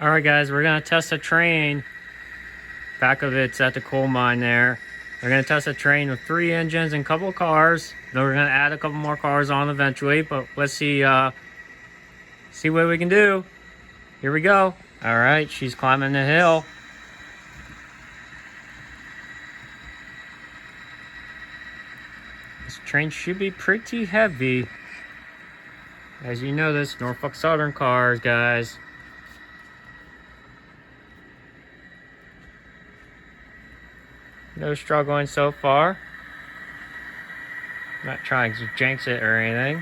All right, guys, we're gonna test a train. Back of it's at the coal mine there. We're gonna test a train with 3 engines and a couple of cars. Then we're gonna add a couple more cars on eventually, but let's see what we can do. Here we go. All right, she's climbing the hill. This train should be pretty heavy. As you notice, Norfolk Southern cars, guys. No struggling so far. Not trying to jinx it or anything.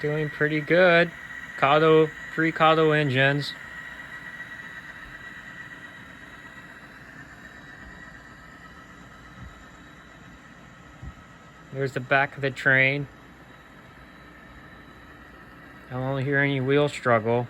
Doing pretty good. 3 Kato engines. There's the back of the train. I don't hear any wheel struggle.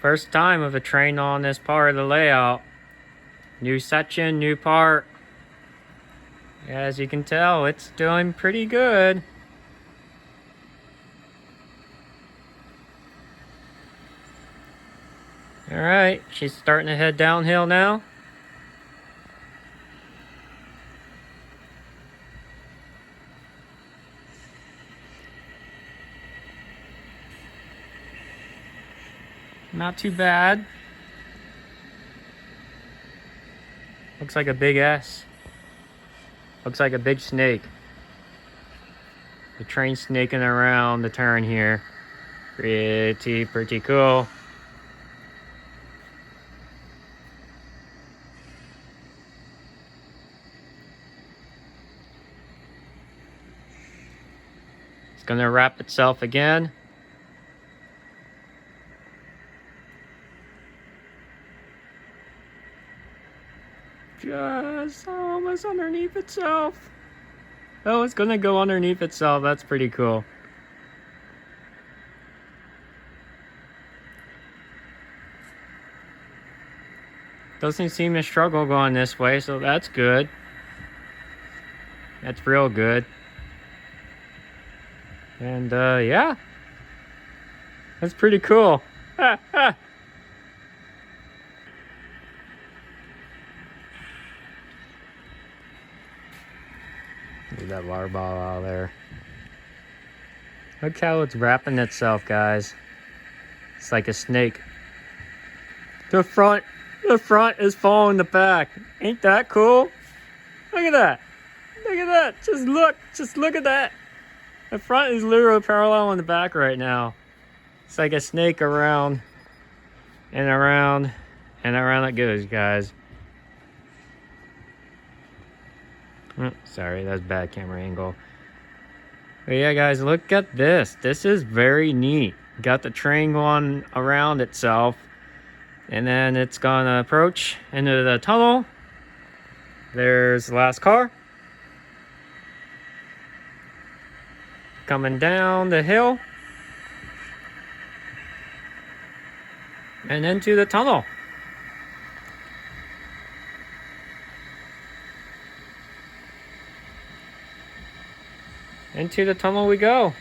First time of a train on this part of the layout. New section, new part. As you can tell, it's doing pretty good. Alright, she's starting to head downhill now. Not too bad. Looks like a big S. Looks like a big snake. The train's snaking around the turn here. Pretty cool. It's gonna wrap itself again. Just almost underneath itself. Oh, it's gonna go underneath itself. That's pretty cool. Doesn't seem to struggle going this way, so that's good. That's real good. And yeah, that's pretty cool. Leave that water bottle out of there. Look how it's wrapping itself, guys. It's like a snake. The front is following the back. Ain't that cool? Look at that. Look at that. Just look at that. The front is literally parallel on the back right now. It's like a snake around and around and around it goes, guys. Sorry, that's bad camera angle. But yeah, guys, look at this. This is very neat. Got the train going around itself, and then it's gonna approach into the tunnel. There's the last car. Coming down the hill. And into the tunnel. Into the tunnel we go.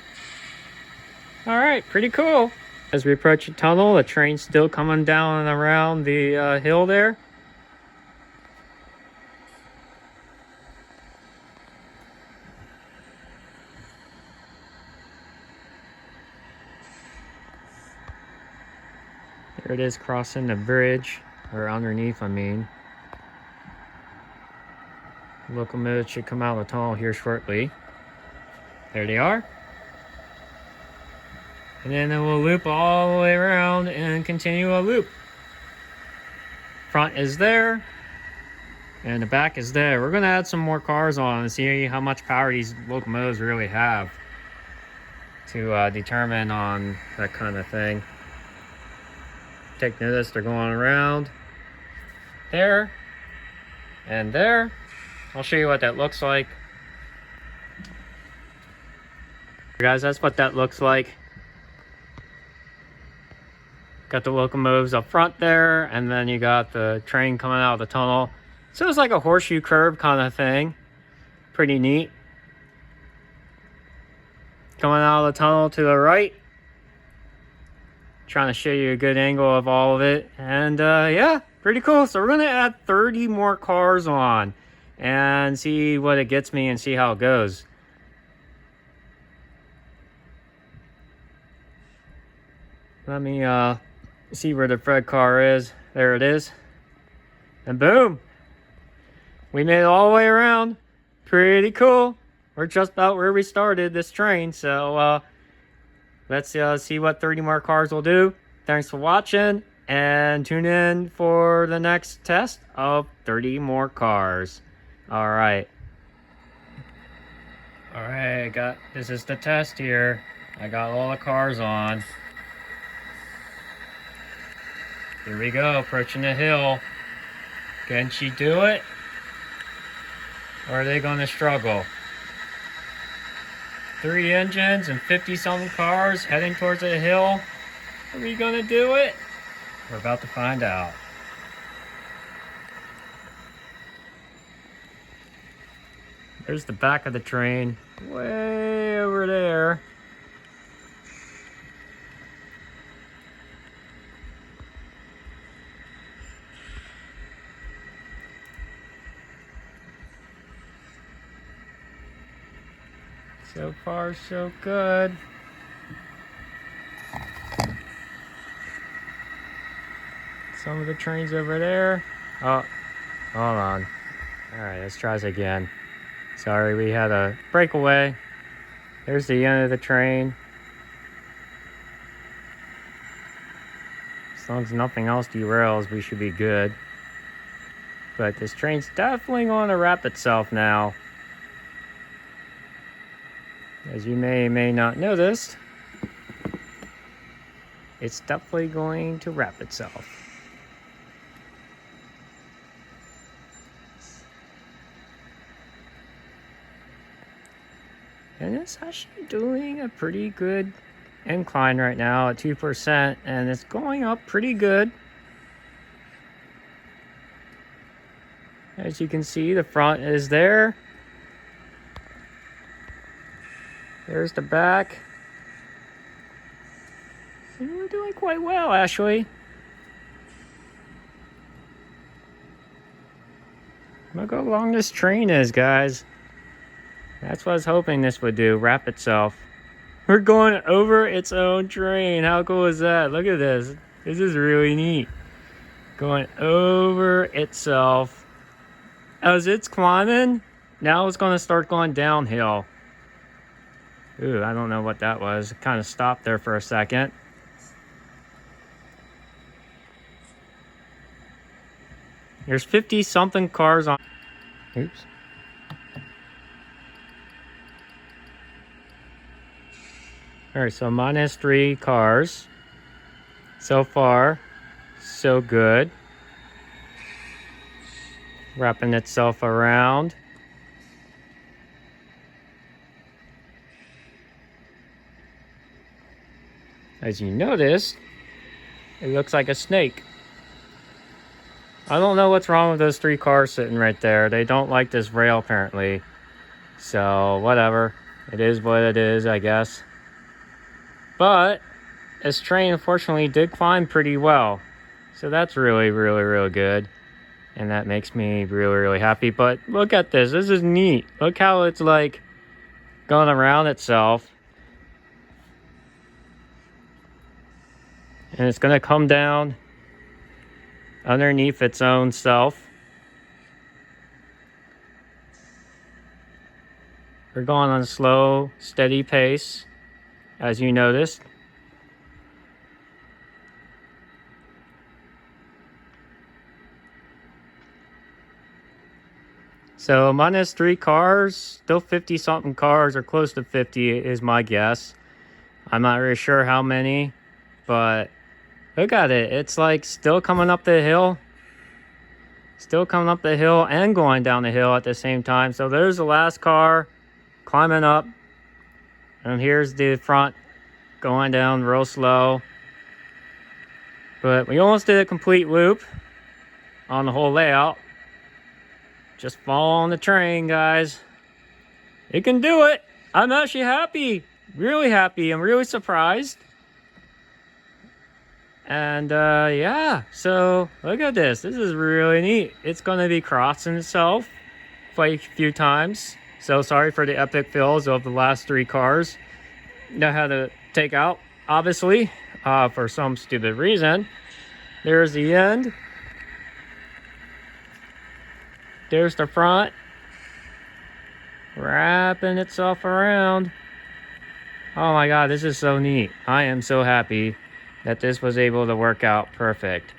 Alright, pretty cool. As we approach the tunnel, the train's still coming down and around the hill there. There it is, crossing the bridge, or underneath, I mean. Locomotive should come out of the tunnel here shortly. There they are. And then it will loop all the way around and continue a loop. Front is there. And the back is there. We're going to add some more cars on and see how much power these locomotives really have to determine on that kind of thing. Take notice they're going around there and there. I'll show you what that looks like. Guys, that's what that looks like. Got the locomotives up front there, and then you got the train coming out of the tunnel. So it's like a horseshoe curve kind of thing. Pretty neat. Coming out of the tunnel to the right. Trying to show you a good angle of all of it. And yeah, pretty cool. So we're going to add 30 more cars on and see what it gets me and see how it goes. Let me see where the Fred car is. There it is. And boom. We made it all the way around. Pretty cool. We're just about where we started this train. So let's see what 30 more cars will do. Thanks for watching. And tune in for the next test of 30 more cars. Alright. Alright, this is the test here. I got all the cars on. Here we go, approaching the hill. Can she do it? Or are they going to struggle? 3 engines and 50-something cars heading towards the hill. Are we going to do it? We're about to find out. There's the back of the train, way over there. So far, so good. Some of the trains over there. Oh, hold on. All right, let's try this again. Sorry, we had a breakaway. There's the end of the train. As long as nothing else derails, we should be good. But this train's definitely going to wrap itself now. As you may or may not notice, it's definitely going to wrap itself. And it's actually doing a pretty good incline right now at 2%, and it's going up pretty good. As you can see, the front is there. There's the back. And we're doing quite well, actually. Look how long this train is, guys. That's what I was hoping this would do, wrap itself. We're going over its own train. How cool is that? Look at this. This is really neat. Going over itself. As it's climbing, now it's going to start going downhill. Ooh, I don't know what that was. It kind of stopped there for a second. There's 50-something cars on. Oops. Alright, so minus 3 cars. So far, so good. Wrapping itself around. As you notice, it looks like a snake. I don't know what's wrong with those 3 cars sitting right there. They don't like this rail, apparently. So, whatever. It is what it is, I guess. But this train, unfortunately, did climb pretty well. So that's really, really, really good. And that makes me really, really happy. But look at this. This is neat. Look how it's like going around itself. And it's going to come down underneath its own self. We're going on a slow, steady pace, as you noticed. So minus 3 cars, still 50-something cars, or close to 50 is my guess. I'm not really sure how many, but Look at it. It's like still coming up the hill. Still coming up the hill and going down the hill at the same time. So there's the last car climbing up. And here's the front going down real slow. But we almost did a complete loop on the whole layout. Just follow on the train, guys. You can do it. I'm actually happy. Really happy. I'm really surprised. And yeah, so look at this. This is really neat. It's going to be crossing itself a few times. So sorry for the epic fails of the last 3 cars that I had to take out, obviously, for some stupid reason. There's the end. There's the front. Wrapping itself around. Oh my god, this is so neat. I am so happy that this was able to work out perfect.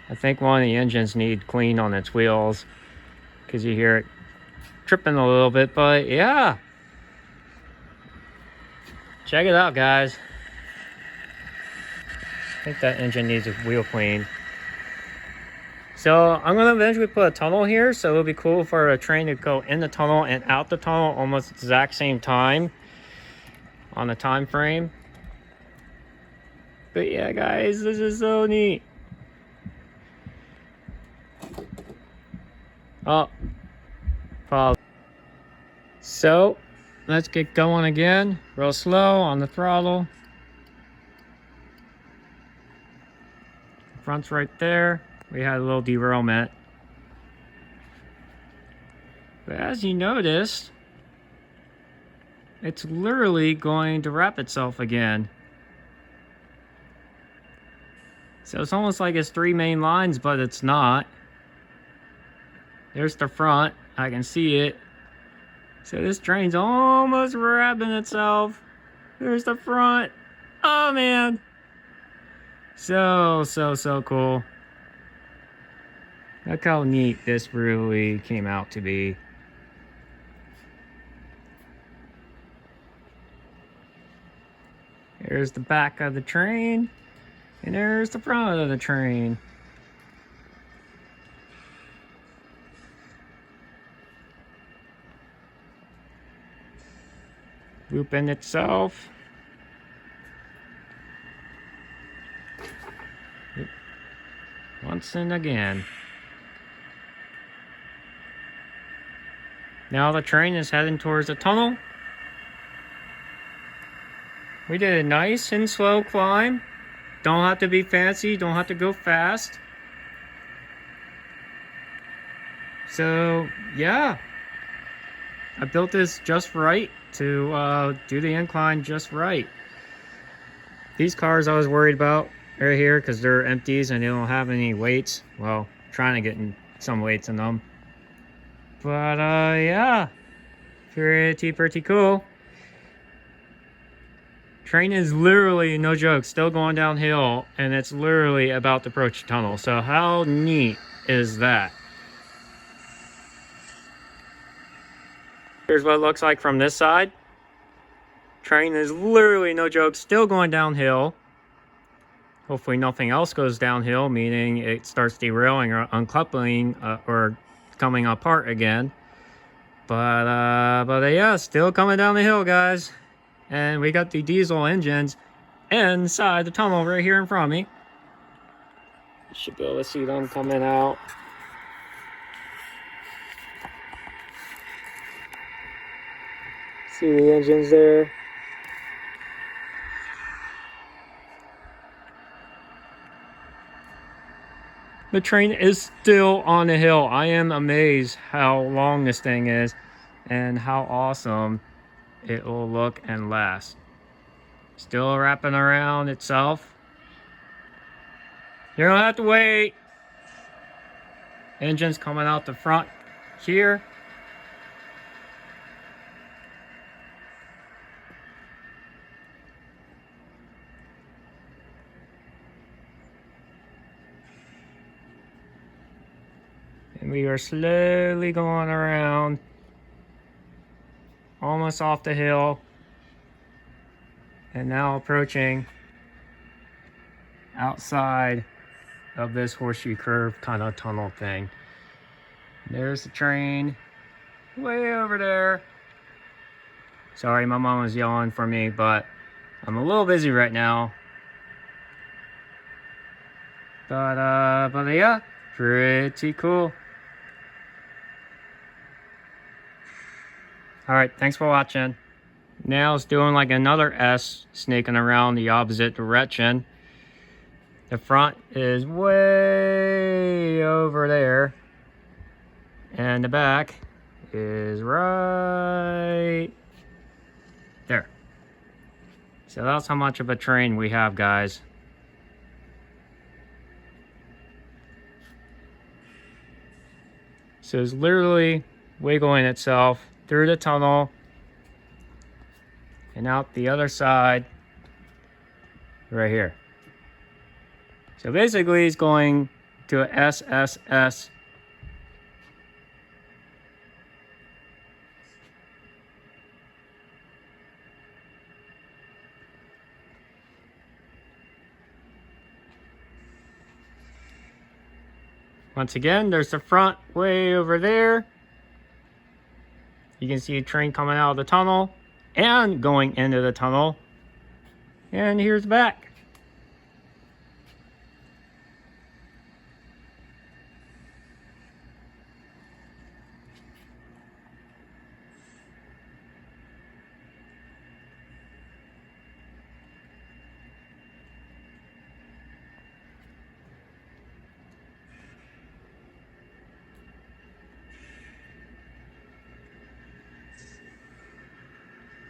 I think one of the engines need clean on its wheels because you hear it tripping a little bit, but yeah. Check it out, guys. I think that engine needs a wheel clean. So I'm going to eventually put a tunnel here, so it'll be cool for a train to go in the tunnel and out the tunnel almost at the exact same time on the time frame. But yeah, guys, this is so neat. Oh, pause. So let's get going again, real slow on the throttle. Front's right there. We had a little derailment. But as you noticed, it's literally going to wrap itself again. So it's almost like it's 3 main lines, but it's not. There's the front. I can see it. So this train's almost wrapping itself. There's the front. Oh, man. So cool. Look how neat this really came out to be. There's the back of the train, and there's the front of the train. Looping itself. Once and again. Now the train is heading towards the tunnel. We did a nice and slow climb. Don't have to be fancy, don't have to go fast. So, yeah. I built this just right to do the incline just right. These cars I was worried about right here because they're empties and they don't have any weights. Well, trying to get some weights in them. But yeah, pretty cool. Train is literally, no joke, still going downhill, and it's literally about to approach the tunnel. So how neat is that? Here's what it looks like from this side. Train is literally, no joke, still going downhill. Hopefully nothing else goes downhill, meaning it starts derailing or uncoupling or coming apart again. But yeah, still coming down the hill, guys. And we got the diesel engines inside the tunnel right here in front of me. Should be able to see them coming out. See the engines there. The train is still on the hill. I am amazed how long this thing is and how awesome it will look and last. Still wrapping around itself. You don't have to wait. Engines coming out the front here. And we are slowly going around, almost off the hill, and now approaching outside of this horseshoe curve kind of tunnel thing. There's the train way over there. Sorry, my mom was yelling for me, but I'm a little busy right now. But yeah, pretty cool. Alright, thanks for watching. Now it's doing like another S, snaking around the opposite direction. The front is way over there. And the back is right there. So that's how much of a train we have, guys. So it's literally wiggling itself through the tunnel and out the other side right here. So basically it's going to a SSS. Once again, there's the front way over there. You can see a train coming out of the tunnel and going into the tunnel. And here's the back.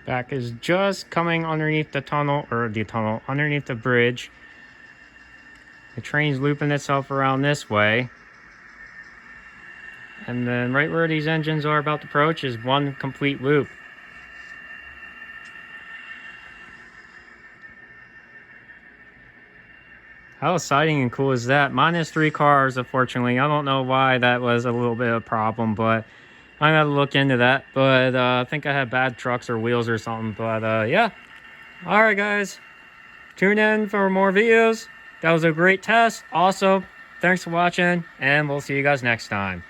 Back is just coming underneath the tunnel, underneath the bridge. The train's looping itself around this way. And then right where these engines are about to approach is one complete loop. How exciting and cool is that? Minus 3 cars, unfortunately. I don't know why that was a little bit of a problem, but I'm gonna look into that. But I think I had bad trucks or wheels or something. But yeah. Alright guys. Tune in for more videos. That was a great test. Also, thanks for watching, and we'll see you guys next time.